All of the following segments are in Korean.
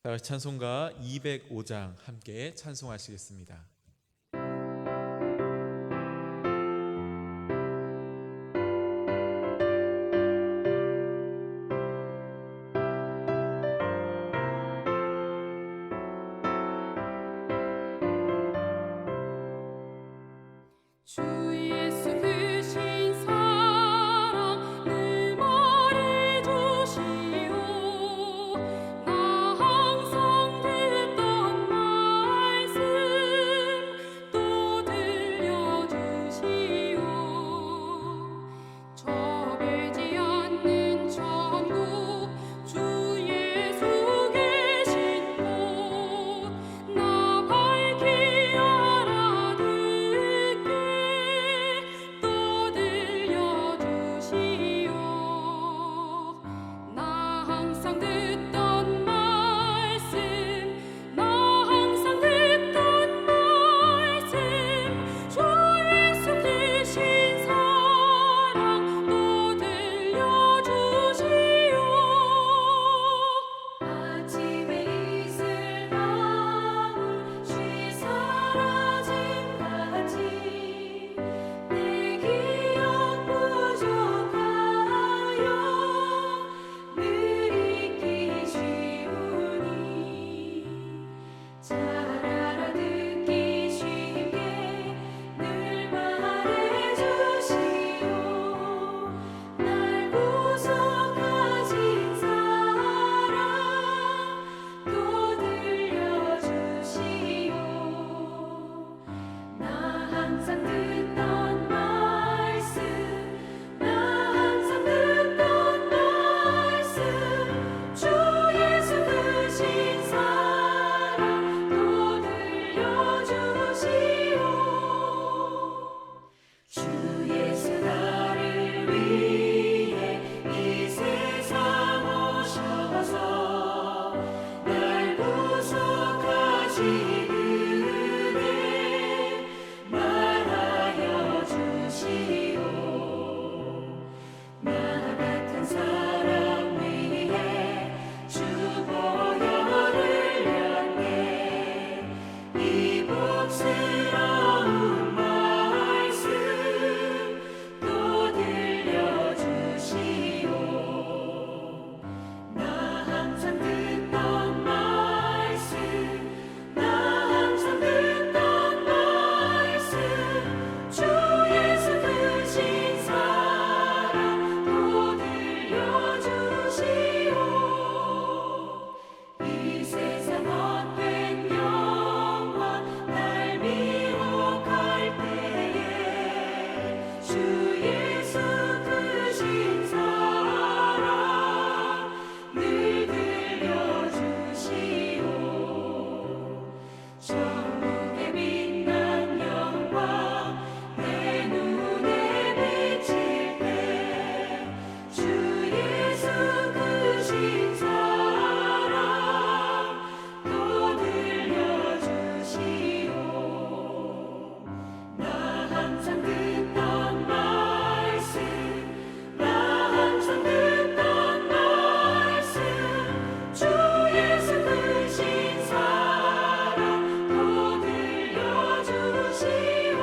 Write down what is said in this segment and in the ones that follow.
찬송가 205장 함께 찬송하시겠습니다. 주 예수 크신 사랑 늘 말해주시오. 나 항상 듣던 말씀 또 들려주시오. 정해지 않는 천국 주 예수 계신 곳 나 밝히 알아듣게 또 들려주시오. 나 항상 듣던 말씀 나 항상 듣던 말씀 주 예수 크신 사랑 또 들려주시오. 아침에 이슬방울 쉬 사라짐같이 내 기억 부족하여 늘 잊기 쉬우니 잘 알아듣기 쉽게 늘 말해주시오. 날 구속하신 사랑 또 들려주시오. 나 항상 듣던 말씀 나 항상 듣던 말씀 주 예수 크신 사랑 또 들려주시오. 주 예수 나를 위해 이 세상 오셔서 날 구속하신 은혜 말하여 주시오. 나 같은 사람 위해 주 보혈을 흘렸네. 이 복스러운 말씀 또 들려주시오. 나 항상 듣던 말씀 나 항상 듣던 말씀 주 예수 크신 사랑 또 들려주시오. 이 세상 헛된 영광 날 미혹할 때에 주 예수 크신 사랑 늘 들려주시오. 천국의 빛난 영광 내 눈에 비칠 때 주 예수 크신 사랑 또 들려주시오. 나 항상 듣던 말씀 나 항상 듣던 말씀 주 예수 크신 사랑 또 들려주시오.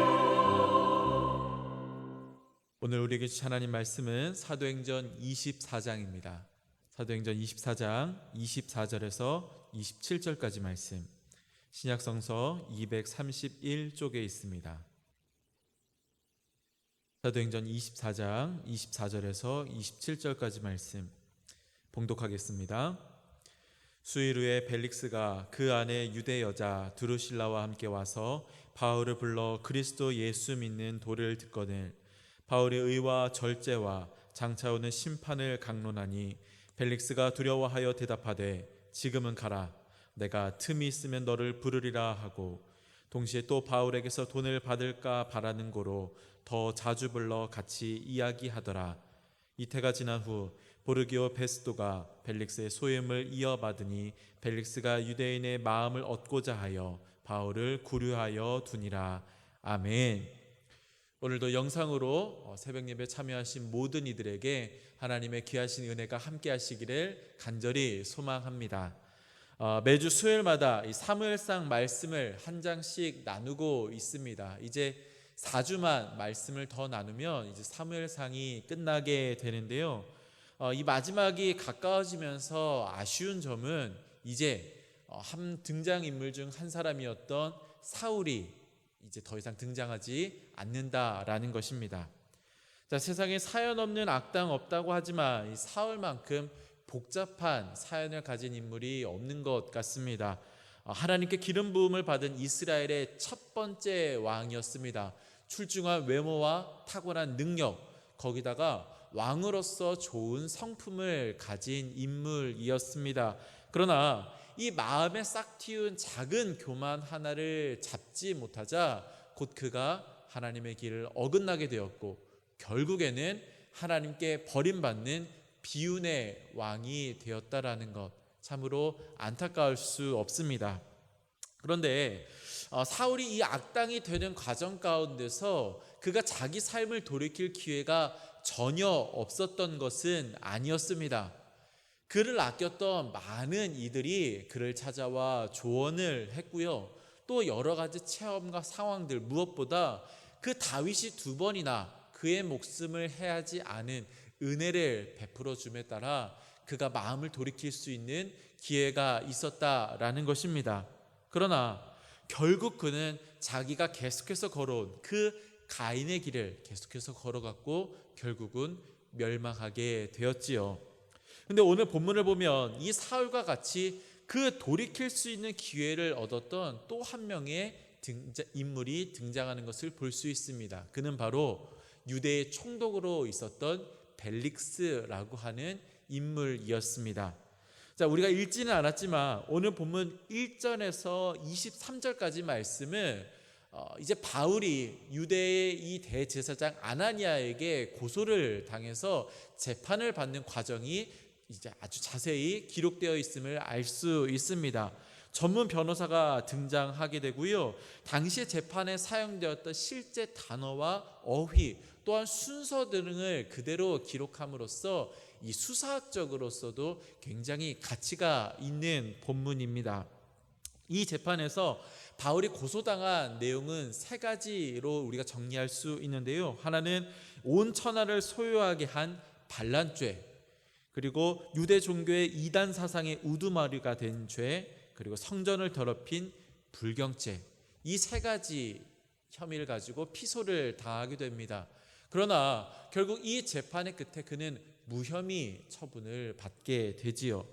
오늘 우리에게 주신 하나님 말씀은 사도행전 24장입니다. 사도행전 24장 24절에서 27절까지 말씀, 신약성서 231쪽에 있습니다. 사도행전 24장 24절에서 27절까지 말씀 봉독하겠습니다. 수일 후에 벨릭스가 그 안에 유대 여자 드루실라와 함께 와서 바울을 불러 그리스도 예수 믿는 도를 듣거늘 바울의 의와 절제와 장차 오는 심판을 강론하니 벨릭스가 두려워하여 대답하되 지금은 가라. 내가 틈이 있으면 너를 부르리라 하고 동시에 또 바울에게서 돈을 받을까 바라는 고로 더 자주 불러 같이 이야기하더라. 이태가 지난 후 보르기오 베스도가 벨릭스의 소임을 이어받으니 벨릭스가 유대인의 마음을 얻고자 하여 바울을 구류하여 두니라. 아멘. 오늘도 영상으로 새벽 예배 참여하신 모든 이들에게 하나님의 귀하신 은혜가 함께 하시기를 간절히 소망합니다. 매주 수요일마다 이 사무엘상 말씀을 한 장씩 나누고 있습니다. 이제 4주만 말씀을 더 나누면 이제 사무엘상이 끝나게 되는데요. 이 마지막이 가까워지면서 아쉬운 점은 이제 한 등장인물 중 한 사람이었던 사울이 이제 더 이상 등장하지 않는다라는 것입니다. 자, 세상에 사연 없는 악당 없다고 하지만 이 사울만큼 복잡한 사연을 가진 인물이 없는 것 같습니다. 하나님께 기름 부음을 받은 이스라엘의 첫 번째 왕이었습니다. 출중한 외모와 탁월한 능력, 거기다가 왕으로서 좋은 성품을 가진 인물이었습니다. 그러나 이 마음에 싹 틔운 작은 교만 하나를 잡지 못하자 곧 그가 하나님의 길을 어긋나게 되었고 결국에는 하나님께 버림받는 비운의 왕이 되었다라는 것, 참으로 안타까울 수 없습니다. 그런데 사울이 이 악당이 되는 과정 가운데서 그가 자기 삶을 돌이킬 기회가 전혀 없었던 것은 아니었습니다. 그를 아꼈던 많은 이들이 그를 찾아와 조언을 했고요. 또 여러 가지 체험과 상황들, 무엇보다 그 다윗이 2번이나 그의 목숨을 해하지 않은 은혜를 베풀어 줌에 따라 그가 마음을 돌이킬 수 있는 기회가 있었다라는 것입니다. 그러나 결국 그는 자기가 계속해서 걸어온 그 가인의 길을 계속해서 걸어갔고 결국은 멸망하게 되었지요. 근데 오늘 본문을 보면 이 사울과 같이 그 돌이킬 수 있는 기회를 얻었던 또 한 명의 인물이 등장하는 것을 볼 수 있습니다. 그는 바로 유대의 총독으로 있었던 벨릭스라고 하는 인물이었습니다. 자, 우리가 읽지는 않았지만 오늘 본문 1절에서 23절까지 말씀은 이제 바울이 유대의 이 대제사장 아나니아에게 고소를 당해서 재판을 받는 과정이 이제 아주 자세히 기록되어 있음을 알 수 있습니다. 전문 변호사가 등장하게 되고요. 당시의 재판에 사용되었던 실제 단어와 어휘 또한 순서 등을 그대로 기록함으로써 이 수사학적으로서도 굉장히 가치가 있는 본문입니다. 이 재판에서 바울이 고소당한 내용은 3가지로 우리가 정리할 수 있는데요. 하나는 온 천하를 소유하게 한 반란죄, 그리고 유대 종교의 이단 사상의 우두머리가 된 죄, 그리고 성전을 더럽힌 불경죄, 이 3가지 혐의를 가지고 피소를 당하게 됩니다. 그러나 결국 이 재판의 끝에 그는 무혐의 처분을 받게 되지요.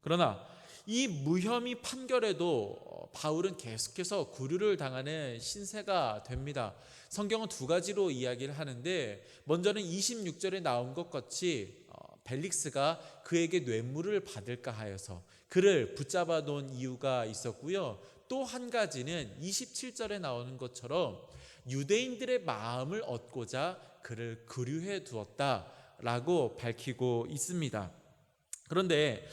그러나 이 무혐의 판결에도 바울은 계속해서 구류를 당하는 신세가 됩니다. 성경은 2가지로 이야기를 하는데, 먼저는 26절에 나온 것 같이 벨릭스가 그에게 뇌물을 받을까 하여서 그를 붙잡아 놓은 이유가 있었고요. 또 한 가지는 27절에 나오는 것처럼 유대인들의 마음을 얻고자 그를 급류해 두었다라고 밝히고 있습니다. 그런데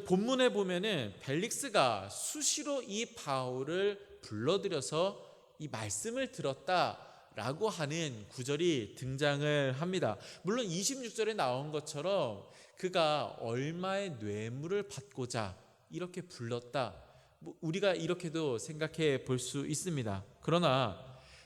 본문에 보면은 벨릭스가 수시로 이 바울을 불러들여서 이 말씀을 들었다라고 하는 구절이 등장을 합니다. 물론 26절에 나온 것처럼 그가 얼마의 뇌물을 받고자 이렇게 불렀다, 우리가 이렇게도 생각해 볼 수 있습니다. 그러나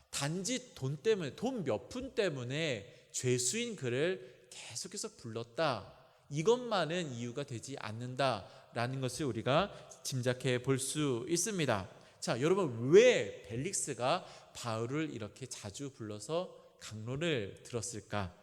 단지 돈 때문에, 돈 몇 푼 때문에 죄수인 그를 계속해서 불렀다, 이것만은 이유가 되지 않는다라는 것을 우리가 짐작해 볼 수 있습니다. 자, 여러분, 왜 벨릭스가 바울을 이렇게 자주 불러서 강론을 들었을까?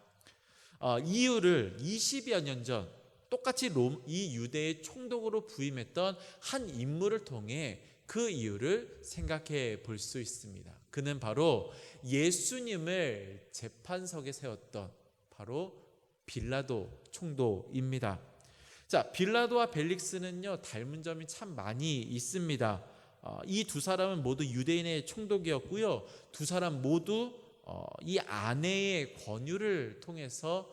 이유를 20여 년 전 똑같이 이 유대의 총독으로 부임했던 한 인물을 통해 그 이유를 생각해 볼 수 있습니다. 그는 바로 예수님을 재판석에 세웠던 바로 빌라도 총독입니다. 자, 빌라도와 벨릭스는요, 닮은 점이 참 많이 있습니다. 이 2사람은 모두 유대인의 총독이었고요. 2사람 모두 이 아내의 권유를 통해서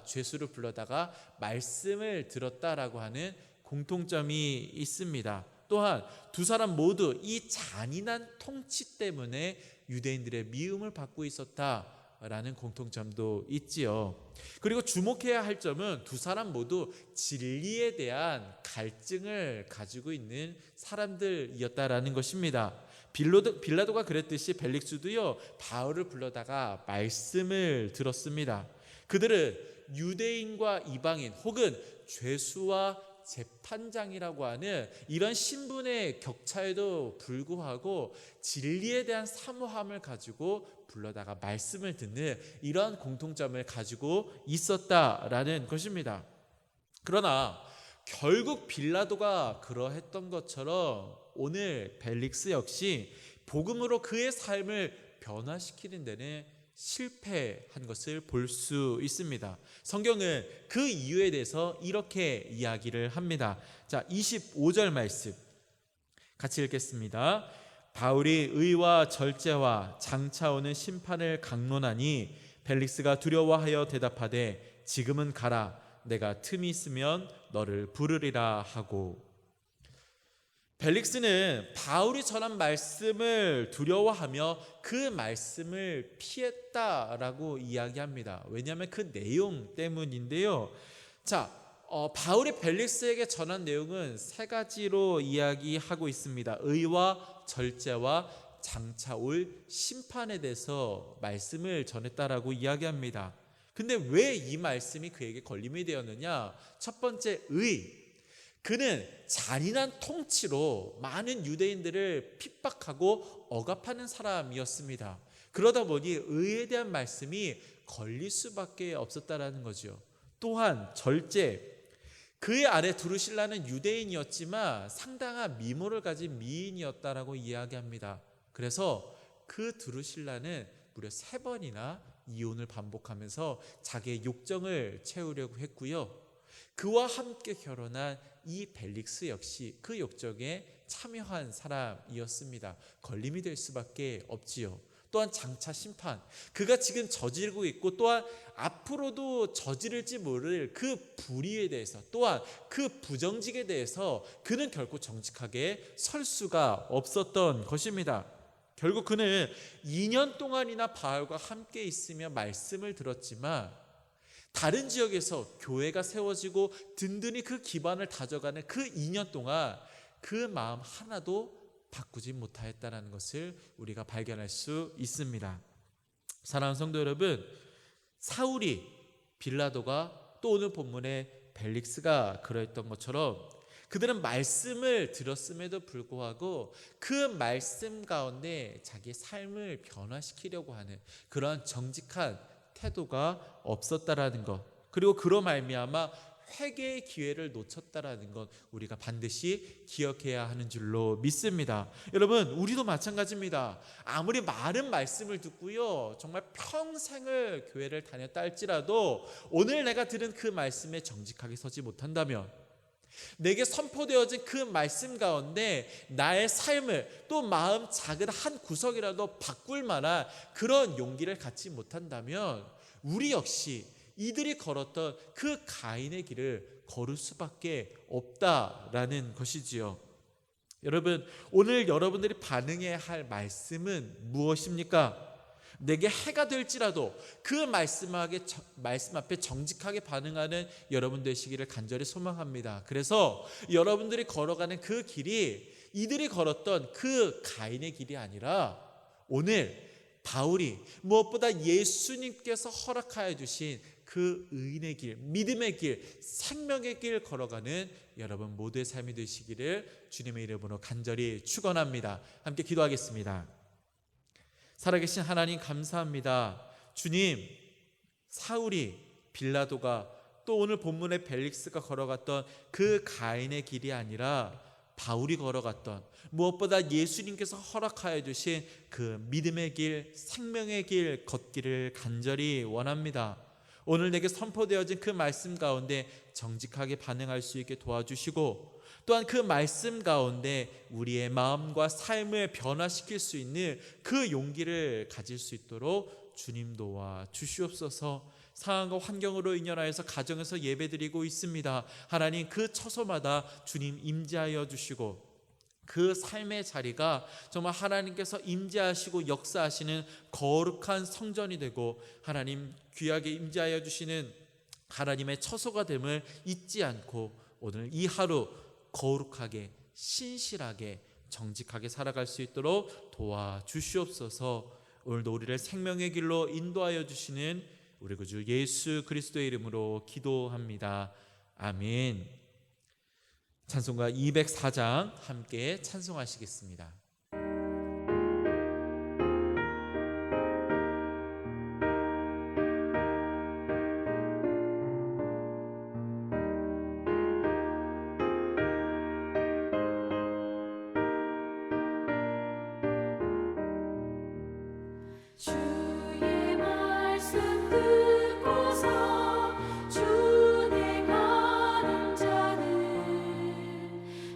죄수를 불러다가 말씀을 들었다라고 하는 공통점이 있습니다. 또한 2사람 모두 이 잔인한 통치 때문에 유대인들의 미움을 받고 있었다 라는 공통점도 있지요. 그리고 주목해야 할 점은 두 사람 모두 진리에 대한 갈증을 가지고 있는 사람들이었다라는 것입니다. 빌라도가 그랬듯이 벨릭스도요, 바울을 불러다가 말씀을 들었습니다. 그들은 유대인과 이방인 혹은 죄수와 재판장이라고 하는 이런 신분의 격차에도 불구하고 진리에 대한 사모함을 가지고 불러다가 말씀을 듣는 이런 공통점을 가지고 있었다라는 것입니다. 그러나 결국 빌라도가 그러했던 것처럼 오늘 벨릭스 역시 복음으로 그의 삶을 변화시키는 데는 실패한 것을 볼 수 있습니다. 성경은 그 이유에 대해서 이렇게 이야기를 합니다. 자, 25절 말씀 같이 읽겠습니다. 바울이 의와 절제와 장차 오는 심판을 강론하니 벨릭스가 두려워하여 대답하되 지금은 가라. 내가 틈이 있으면 너를 부르리라 하고. 벨릭스는 바울이 전한 말씀을 두려워하며 그 말씀을 피했다라고 이야기합니다. 왜냐하면 그 내용 때문인데요. 자, 바울이 벨릭스에게 전한 내용은 세 가지로 이야기하고 있습니다. 의와 절제와 장차 올 심판에 대해서 말씀을 전했다라고 이야기합니다. 근데 왜 이 말씀이 그에게 걸림이 되었느냐? 첫 번째, 의. 그는 잔인한 통치로 많은 유대인들을 핍박하고 억압하는 사람이었습니다. 그러다 보니 의에 대한 말씀이 걸릴 수밖에 없었다라는 거죠. 또한 절제, 그의 아래 두루실라는 유대인이었지만 상당한 미모를 가진 미인이었다라고 이야기합니다. 그래서 그 두루실라는 무려 3번이나 이혼을 반복하면서 자기의 욕정을 채우려고 했고요. 그와 함께 결혼한 이 벨릭스 역시 그 욕정에 참여한 사람이었습니다. 걸림이 될 수밖에 없지요. 또한 장차 심판, 그가 지금 저지르고 있고 또한 앞으로도 저지를지 모를 그 불의에 대해서, 또한 그 부정직에 대해서 그는 결코 정직하게 설 수가 없었던 것입니다. 결국 그는 2년 동안이나 바울과 함께 있으며 말씀을 들었지만 다른 지역에서 교회가 세워지고 든든히 그 기반을 다져가는 그 2년 동안 그 마음 하나도 바꾸지 못하였다는 것을 우리가 발견할 수 있습니다. 사랑하는 성도 여러분, 사울이, 빌라도가, 또 오늘 본문의 벨릭스가 그러했던 것처럼 그들은 말씀을 들었음에도 불구하고 그 말씀 가운데 자기의 삶을 변화시키려고 하는 그러한 정직한 태도가 없었다라는 것, 그리고 그로 말미암아 회개의 기회를 놓쳤다라는 것 우리가 반드시 기억해야 하는 줄로 믿습니다. 여러분, 우리도 마찬가지입니다. 아무리 많은 말씀을 듣고요, 정말 평생을 교회를 다녔다 할지라도 오늘 내가 들은 그 말씀에 정직하게 서지 못한다면, 내게 선포되어진 그 말씀 가운데 나의 삶을, 또 마음 작은 한 구석이라도 바꿀 만한 그런 용기를 갖지 못한다면 우리 역시 이들이 걸었던 그 가인의 길을 걸을 수밖에 없다라는 것이지요. 여러분, 오늘 여러분들이 반응해야 할 말씀은 무엇입니까? 내게 해가 될지라도 그 말씀 앞에 정직하게 반응하는 여러분 되시기를 간절히 소망합니다. 그래서 여러분들이 걸어가는 그 길이 이들이 걸었던 그 가인의 길이 아니라 오늘 바울이 무엇보다 예수님께서 허락하여 주신 그 의인의 길, 믿음의 길, 생명의 길 걸어가는 여러분 모두의 삶이 되시기를 주님의 이름으로 간절히 축원합니다. 함께 기도하겠습니다. 살아계신 하나님 감사합니다. 주님, 사울이, 빌라도가, 또 오늘 본문의 벨릭스가 걸어갔던 그 가인의 길이 아니라 바울이 걸어갔던, 무엇보다 예수님께서 허락하여 주신 그 믿음의 길, 생명의 길 걷기를 간절히 원합니다. 오늘 내게 선포되어진 그 말씀 가운데 정직하게 반응할 수 있게 도와주시고, 또한 그 말씀 가운데 우리의 마음과 삶을 변화시킬 수 있는 그 용기를 가질 수 있도록 주님 도와 주시옵소서. 상황과 환경으로 인연하여서 가정에서 예배드리고 있습니다. 하나님, 그 처소마다 주님 임재하여 주시고 그 삶의 자리가 정말 하나님께서 임재하시고 역사하시는 거룩한 성전이 되고 하나님 귀하게 임재하여 주시는 하나님의 처소가 됨을 잊지 않고 오늘 이 하루 거룩하게 신실하게 정직하게 살아갈 수 있도록 도와주시옵소서. 오늘도 우리를 생명의 길로 인도하여 주시는 우리 구주 예수 그리스도의 이름으로 기도합니다. 아멘. 찬송가 204장 함께 찬송하시겠습니다. 주의 말씀 듣고서 준행하는 자는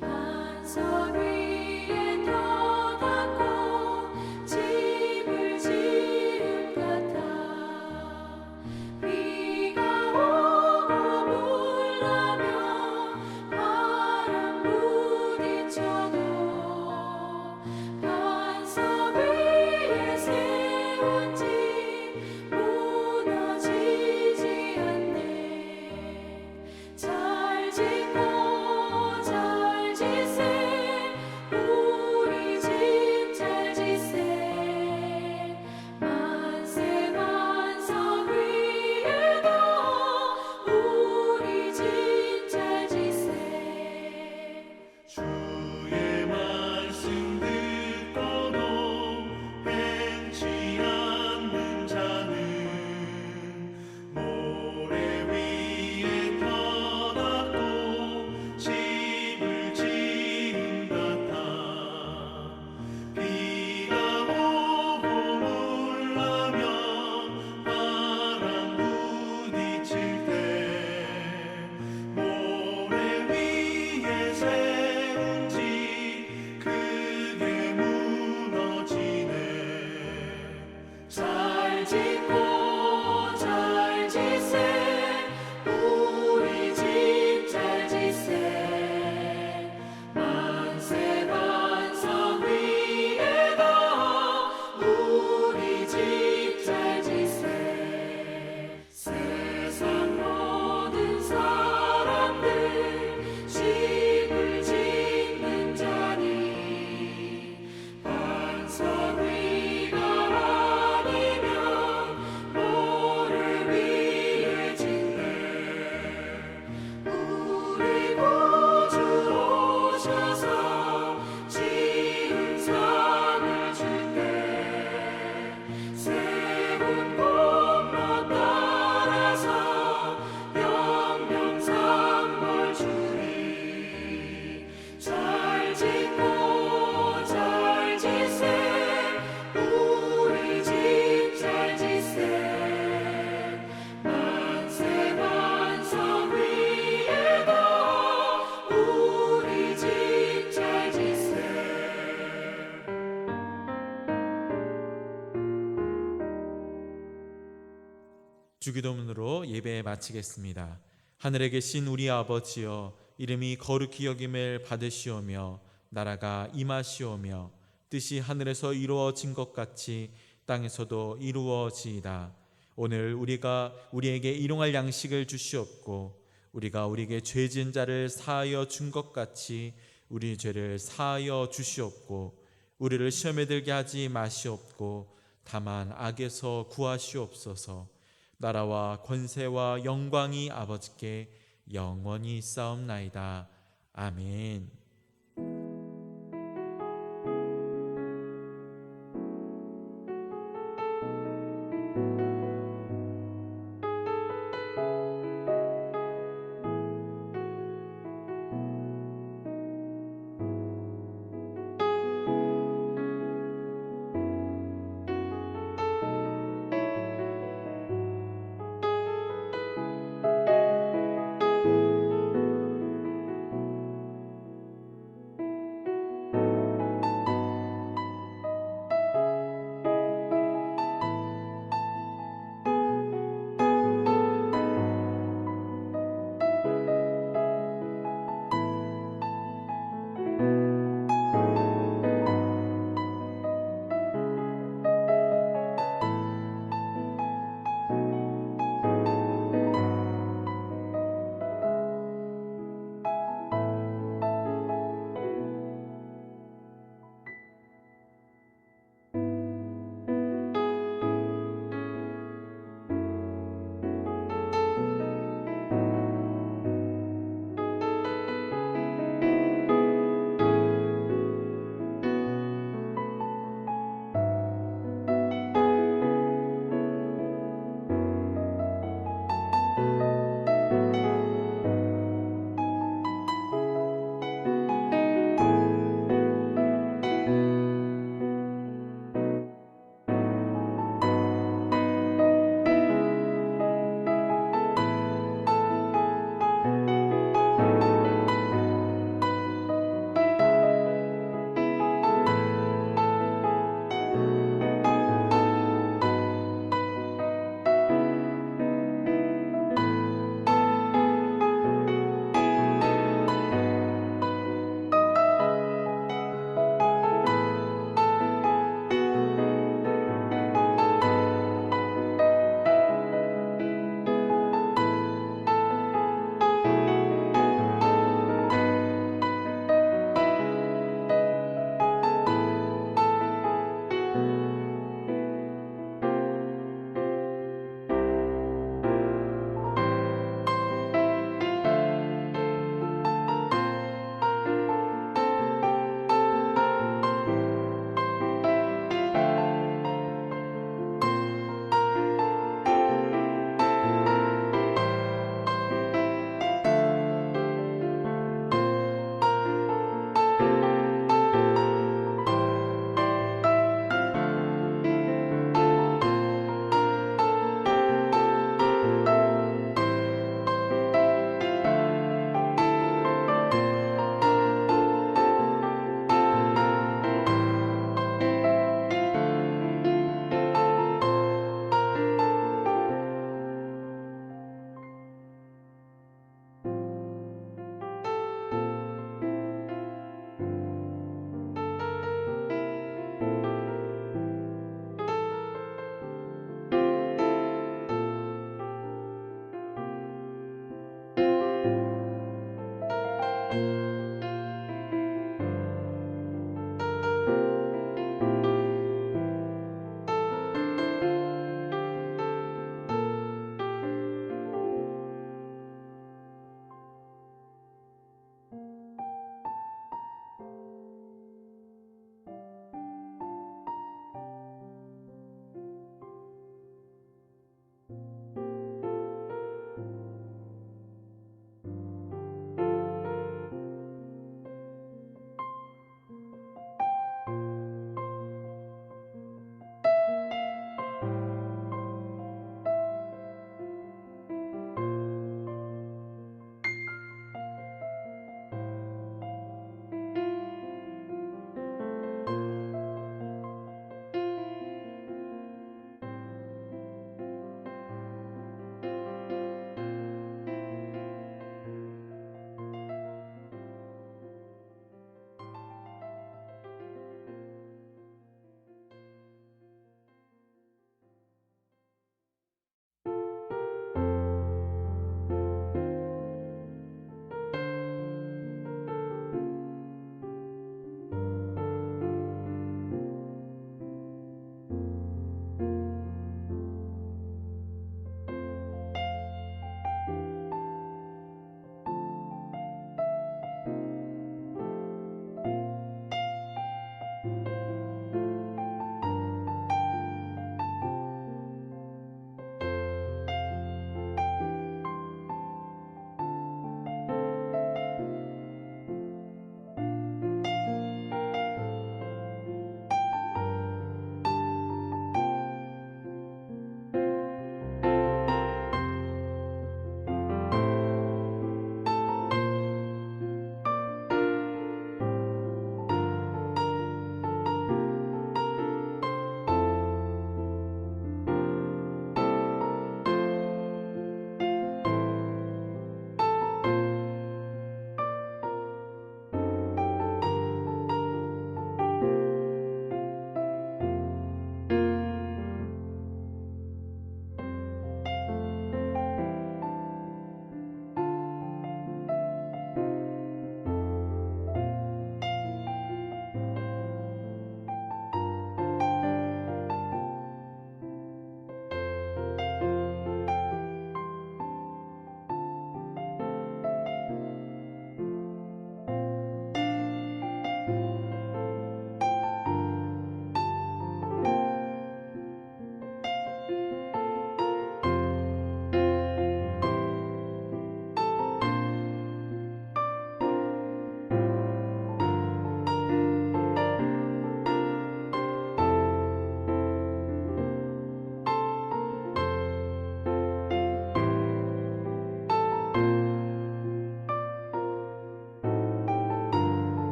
반석 위에 터닫고 집을 지은 같아. 비가 오고 물나며 바람 부딪혀도 반석 위에 세운 집 무너지지 않네. 잘 짓고 잘 지세 우리 집 잘 지세. 만세 반석 위에도 우리 집 잘 지세. 주의 말씀 듣고도 행치 않는 자는 모래 위에 터닫고 집을 지은 같아. 비가 오고 물나며 바람 부딪힐 때 모래 위에 세운 집 크게 무너지네. 잘 짓고 잘 지세 우리 집 잘 지세. 만세 반석 위에도 우리 집 잘 지세. 세상 모든 사람들 집을 짓는 자니 반석 위가 아니면 모래 위에 짓네. 우리 구주 오셔서 지은 상을 줄때 세운 공로 따라서 영영상벌 주리. 잘 짓고 잘 지세 우리 집 잘 지세. 만세 반석 위에도 우리 집 잘 지세. 주기도문으로 예배 마치겠습니다. 하늘에 계신 우리 아버지여, 이름이 거룩히 여김을 받으시오며 나라가 임하시오며 뜻이 하늘에서 이루어진 것 같이 땅에서도 이루어지이다. 오늘 우리에게 일용할 양식을 주시옵고 우리가 우리에게 죄 지은 자를 사하여 준 것 같이 우리 죄를 사하여 주시옵고 우리를 시험에 들게 하지 마시옵고 다만 악에서 구하시옵소서. 나라와 권세와 영광이 아버지께 영원히 있사옵나이다. 아멘.